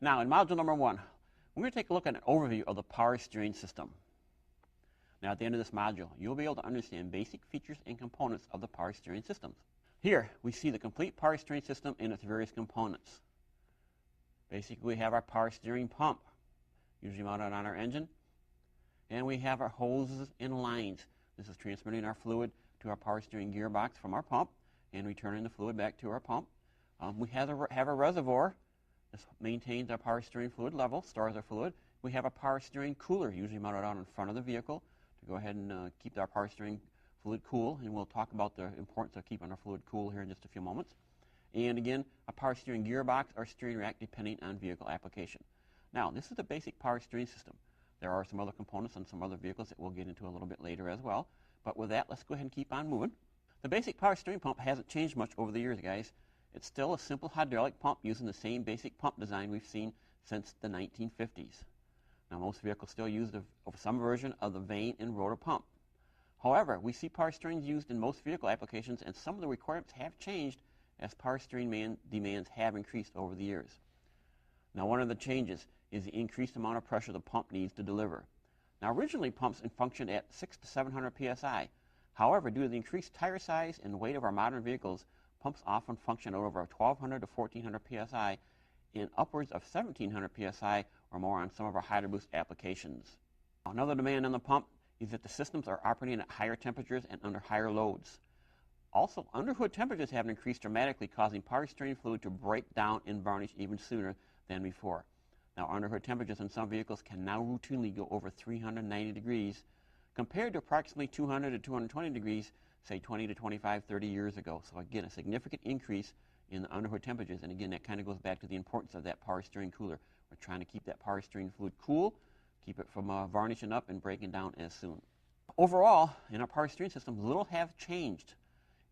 Now, in module number 1, we're going to take a look at an overview of the power steering system. Now, at the end of this module, you'll be able to understand basic features and components of the power steering systems. Here, we see the complete power steering system and its various components. Basically, we have our power steering pump, usually mounted on our engine, and we have our hoses and lines. This is transmitting our fluid to our power steering gearbox from our pump and returning the fluid back to our pump. We have a reservoir. This maintains our power steering fluid level, stores our fluid. We have a power steering cooler, usually mounted out in front of the vehicle, to go ahead and keep our power steering fluid cool, and we'll talk about the importance of keeping our fluid cool here in just a few moments. And again, a power steering gearbox or steering rack depending on vehicle application. Now, this is the basic power steering system. There are some other components on some other vehicles that we'll get into a little bit later as well. But with that, let's go ahead and keep on moving. The basic power steering pump hasn't changed much over the years, guys. It's still a simple hydraulic pump using the same basic pump design we've seen since the 1950s. Now, most vehicles still use some version of the vane and rotor pump. However, we see power steering used in most vehicle applications, and some of the requirements have changed as power steering demands have increased over the years. Now, one of the changes is the increased amount of pressure the pump needs to deliver. Now, originally, pumps functioned at 600 to 700 psi. However, due to the increased tire size and weight of our modern vehicles, pumps often function at over 1,200 to 1,400 psi and upwards of 1,700 psi or more on some of our hydro boost applications. Another demand on the pump is that the systems are operating at higher temperatures and under higher loads. Also, underhood temperatures have increased dramatically, causing power steering fluid to break down and varnish even sooner than before. Now, underhood temperatures in some vehicles can now routinely go over 390 degrees, compared to approximately 200 to 220 degrees, say 20 to 25, 30 years ago. So again, a significant increase in the underhood temperatures. And again, that kind of goes back to the importance of that power steering cooler. We're trying to keep that power steering fluid cool, keep it from varnishing up and breaking down as soon. Overall, in our power steering system, little have changed.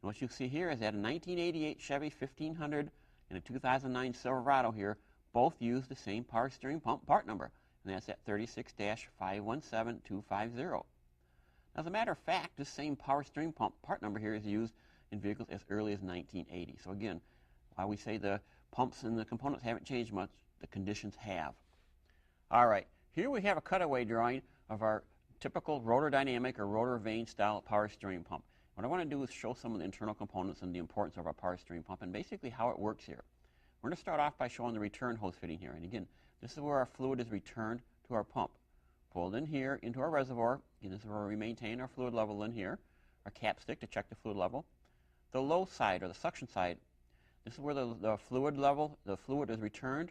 And what you see here is that a 1988 Chevy 1500 and a 2009 Silverado here both use the same power steering pump part number, and that's at 36-517250. As a matter of fact, this same power steering pump part number here is used in vehicles as early as 1980. So again, while we say the pumps and the components haven't changed much, the conditions have. All right, here we have a cutaway drawing of our typical rotor dynamic or rotor vane style power steering pump. What I want to do is show some of the internal components and the importance of our power steering pump and basically how it works here. We're going to start off by showing the return hose fitting here. And again, this is where our fluid is returned to our pump. Pulled in here into our reservoir, and this is where we maintain our fluid level in here. Our capstick to check the fluid level. The low side, or the suction side, this is where the fluid is returned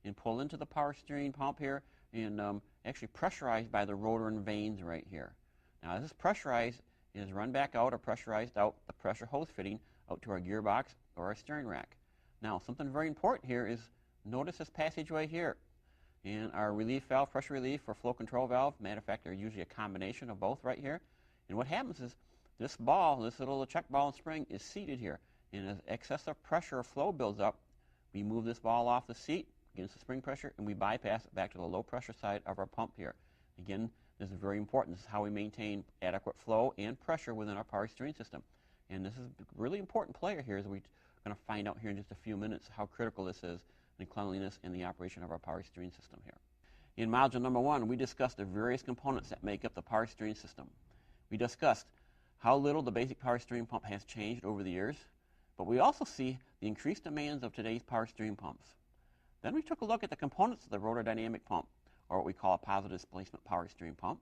and pulled into the power steering pump here and actually pressurized by the rotor and vanes right here. Now, as this pressurized is run back out or pressurized out the pressure hose fitting out to our gearbox or our steering rack. Now, something very important here is notice this passageway here. And our relief valve, pressure relief or flow control valve, matter of fact, they're usually a combination of both right here. And what happens is this ball, this little check ball and spring is seated here. And as excessive pressure or flow builds up, we move this ball off the seat against the spring pressure and we bypass it back to the low pressure side of our pump here. Again, this is very important. This is how we maintain adequate flow and pressure within our power steering system. And this is a really important player here as we're going to find out here in just a few minutes how critical this is in cleanliness and the operation of our power steering system here. In module number 1, we discussed the various components that make up the power steering system. We discussed how little the basic power steering pump has changed over the years, but we also see the increased demands of today's power steering pumps. Then we took a look at the components of the rotor dynamic pump, or what we call a positive displacement power steering pump.